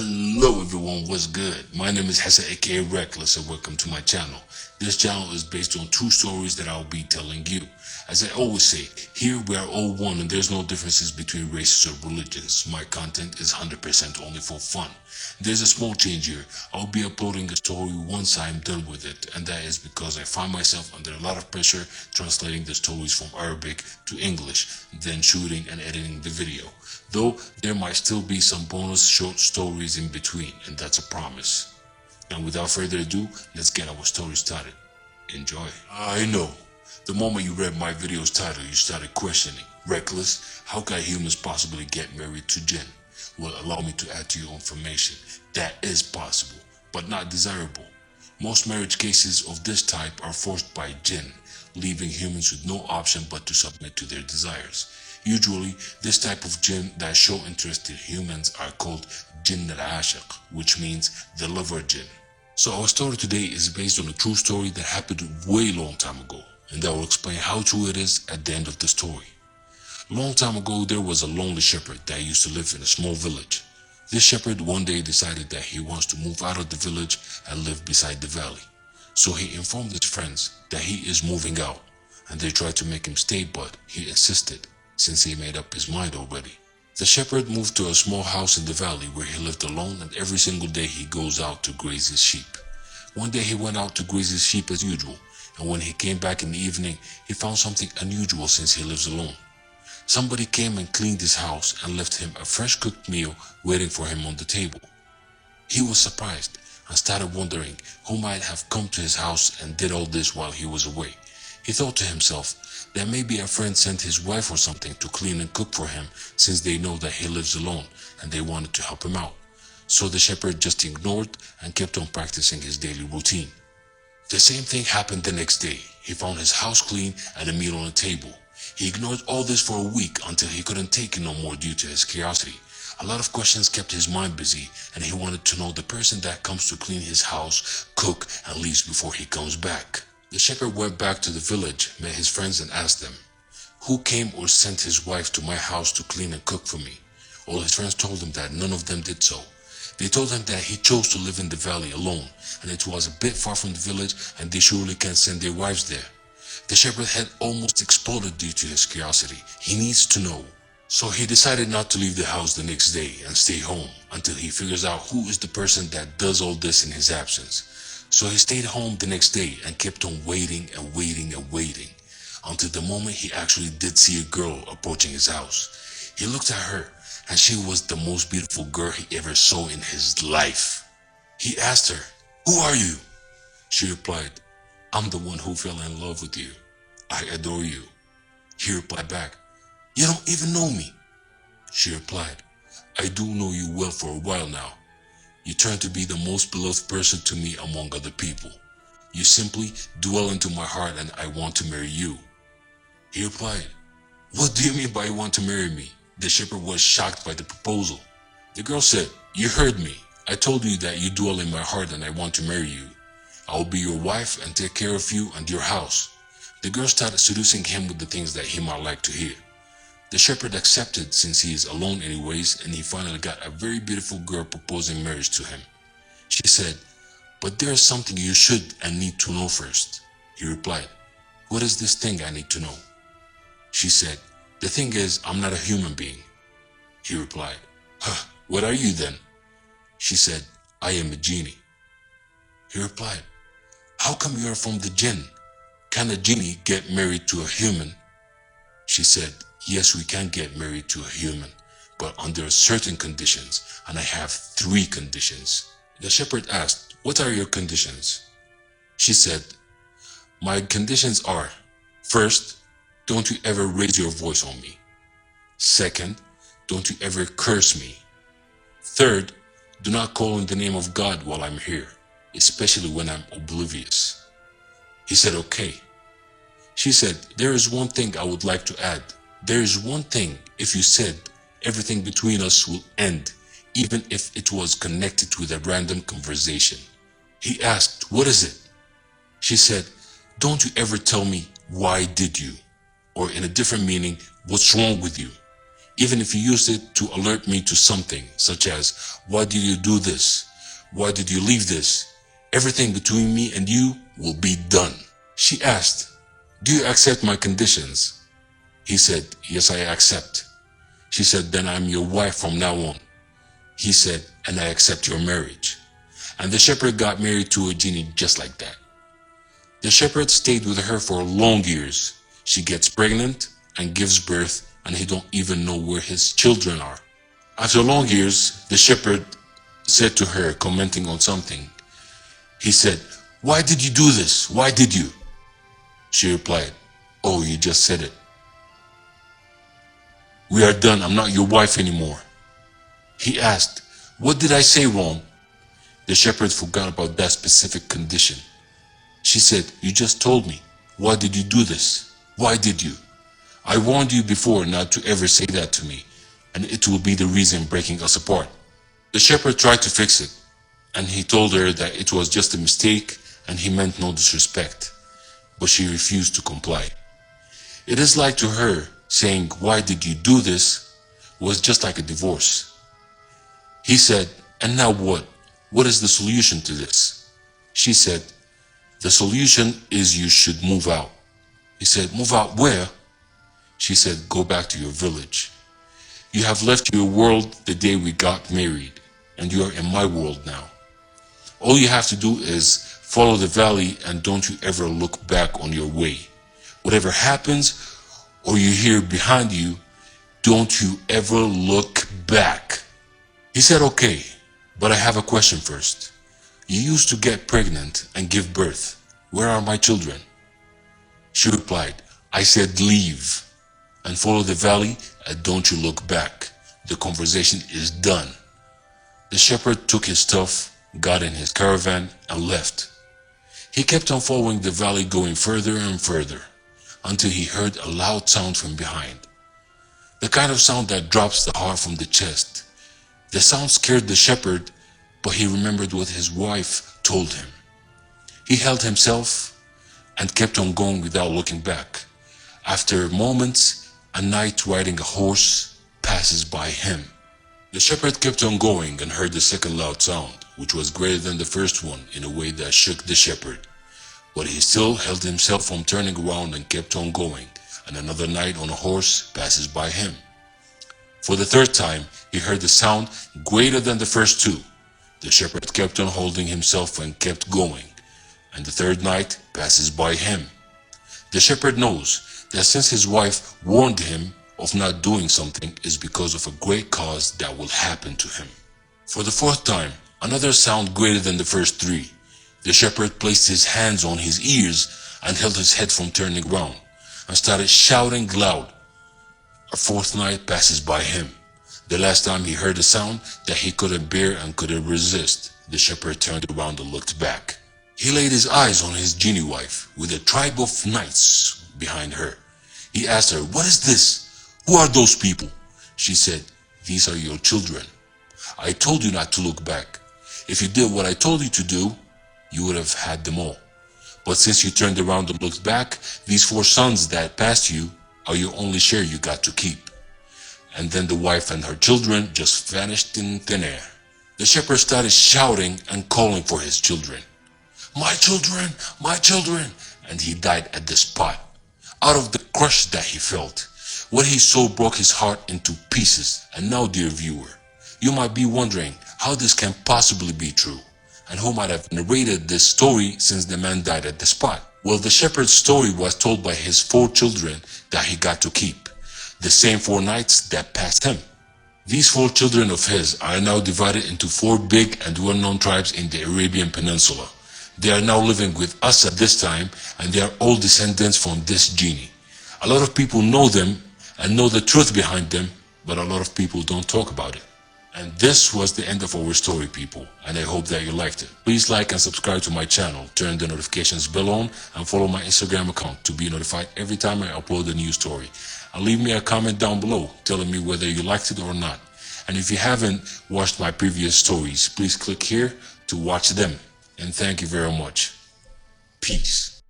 Hello everyone, what's good? My name is Hassan aka Reckless and welcome to my channel. This channel is based on true stories that I'll be telling you. As I always say, here we are all one and there's no differences between races or religions. My content is 100% only for fun. There's a small change here. I'll be uploading a story once I'm done with it, and that is because I find myself under a lot of pressure translating the stories from Arabic to English, then shooting and editing the video. Though there might still be some bonus short stories in between, and that's a promise. And without further ado, let's get our story started. Enjoy. I know. The moment you read my video's title, you started questioning. Reckless, how can humans possibly get married to jinn? Well, allow me to add to your information. That is possible, but not desirable. Most marriage cases of this type are forced by jinn, leaving humans with no option but to submit to their desires. Usually, this type of jinn that show interest in humans are called jinn al-ashiq, which means the lover jinn. So our story today is based on a true story that happened way long time ago, and I will explain how true it is at the end of the story. Long time ago, there was a lonely shepherd that used to live in a small village. This shepherd one day decided that he wants to move out of the village and live beside the valley. So he informed his friends that he is moving out, and they tried to make him stay, but he insisted, since he made up his mind already. The shepherd moved to a small house in the valley where he lived alone, and every single day he goes out to graze his sheep. One day he went out to graze his sheep as usual, and when he came back in the evening, he found something unusual since he lives alone. Somebody came and cleaned his house and left him a fresh cooked meal waiting for him on the table. He was surprised and started wondering who might have come to his house and did all this while he was away. He thought to himself that maybe a friend sent his wife or something to clean and cook for him, since they know that he lives alone and they wanted to help him out. So the shepherd just ignored and kept on practicing his daily routine. The same thing happened the next day. He found his house clean and a meal on the table. He ignored all this for a week until he couldn't take it no more due to his curiosity. A lot of questions kept his mind busy, and he wanted to know the person that comes to clean his house, cook, and leaves before he comes back. The shepherd went back to the village, met his friends and asked them, "Who came or sent his wife to my house to clean and cook for me?" All his friends told him that none of them did so. They told him that he chose to live in the valley alone, and it was a bit far from the village and they surely can't send their wives there. The shepherd's head almost exploded due to his curiosity. He needs to know. So he decided not to leave the house the next day and stay home until he figures out who is the person that does all this in his absence. So he stayed home the next day and kept on waiting and waiting and waiting until the moment he actually did see a girl approaching his house. He looked at her and she was the most beautiful girl he ever saw in his life. He asked her, "Who are you?" She replied, "I'm the one who fell in love with you. I adore you." He replied back, "You don't even know me." She replied, "I do know you well for a while now. You turn to be the most beloved person to me among other people. You simply dwell into my heart and I want to marry you." He replied, "What do you mean by you want to marry me?" The shepherd was shocked by the proposal. The girl said, "You heard me. I told you that you dwell in my heart and I want to marry you. I will be your wife and take care of you and your house." The girl started seducing him with the things that he might like to hear. The shepherd accepted since he is alone anyways, and he finally got a very beautiful girl proposing marriage to him. She said, "But there is something you should and need to know first." He replied, "What is this thing I need to know?" She said, "The thing is, I'm not a human being." He replied, "Huh, what are you then?" She said, "I am a genie." He replied, "How come you are from the jinn? Can a genie get married to a human?" She said, "Yes, we can get married to a human, but under certain conditions, and I have 3 conditions." The shepherd asked, "What are your conditions?" She said, "My conditions are, first, don't you ever raise your voice on me. Second, don't you ever curse me. Third, do not call in the name of God while I'm here, especially when I'm oblivious." He said, "Okay." She said, "There is one thing I would like to add. There is one thing, if you said, everything between us will end, even if it was connected with a random conversation." He asked, "What is it?" She said, "Don't you ever tell me, 'Why did you?' Or in a different meaning, 'What's wrong with you?' even if you use it to alert me to something, such as, why did you do this? Why did you leave this? Everything between me and you will be done. She asked, do you accept my conditions? He said, yes, I accept. She said, then I'm your wife from now on. He said, and I accept your marriage. And the shepherd got married to a genie just like that. The shepherd stayed with her for long years. She gets pregnant and gives birth, and he don't even know where his children are. After long years, the shepherd said to her, commenting on something, he said, why did you do this? Why did you? She replied, oh, you just said it. We are done. I'm not your wife anymore. He asked, what did I say wrong? The shepherd forgot about that specific condition. She said, you just told me. Why did you do this? Why did you? I warned you before not to ever say that to me, and it will be the reason breaking us apart. The shepherd tried to fix it, and he told her that it was just a mistake and he meant no disrespect, but she refused to comply. It is like to her, saying, why did you do this, was just like a divorce. He said, and now what? What is the solution to this? She said, the solution is you should move out. He said, move out where? She said, go back to your village. You have left your world the day we got married, and you are in my world now. All you have to do is follow the valley and don't you ever look back on your way. Whatever happens or you hear behind you, don't you ever look back. He said, okay, but I have a question first. You used to get pregnant and give birth. Where are my children? She replied, I said leave and follow the valley and don't you look back. The conversation is done. The shepherd took his stuff, got in his caravan and left. He kept on following the valley, going further and further until he heard a loud sound from behind. The kind of sound that drops the heart from the chest. The sound scared the shepherd, but he remembered what his wife told him. He held himself and kept on going without looking back. After moments, a knight riding a horse passes by him. The shepherd kept on going and heard the second loud sound, which was greater than the first one in a way that shook the shepherd. But he still held himself from turning around and kept on going, and another knight on a horse passes by him. For the third time, he heard the sound greater than the first two. The shepherd kept on holding himself and kept going, and the third knight passes by him. The shepherd knows that since his wife warned him of not doing something is because of a great cause that will happen to him. For the fourth time, another sound greater than the first three. The shepherd placed his hands on his ears and held his head from turning round, and started shouting loud. A fourth knight passes by him. The last time he heard a sound that he couldn't bear and couldn't resist, the shepherd turned around and looked back. He laid his eyes on his genie wife with a tribe of knights behind her. He asked her, what is this? Who are those people? She said, these are your children. I told you not to look back. If you did what I told you to do, you would have had them all. But since you turned around and looked back, these 4 sons that passed you are your only share you got to keep. And then the wife and her children just vanished in thin air. The shepherd started shouting and calling for his children. My children, my children! And he died at the spot, out of the crush that he felt. What he saw broke his heart into pieces. And now, dear viewer, you might be wondering how this can possibly be true, and who might have narrated this story since the man died at the spot. Well, the shepherd's story was told by his 4 children that he got to keep, the same 4 knights that passed him. These 4 children of his are now divided into 4 big and well-known tribes in the Arabian Peninsula. They are now living with us at this time, and they are all descendants from this genie. A lot of people know them and know the truth behind them, but a lot of people don't talk about it. And this was the end of our story, people, and I hope that you liked it. Please like and subscribe to my channel, turn the notifications bell on, and follow my Instagram account to be notified every time I upload a new story. And leave me a comment down below telling me whether you liked it or not. And if you haven't watched my previous stories, please click here to watch them. And thank you very much. Peace.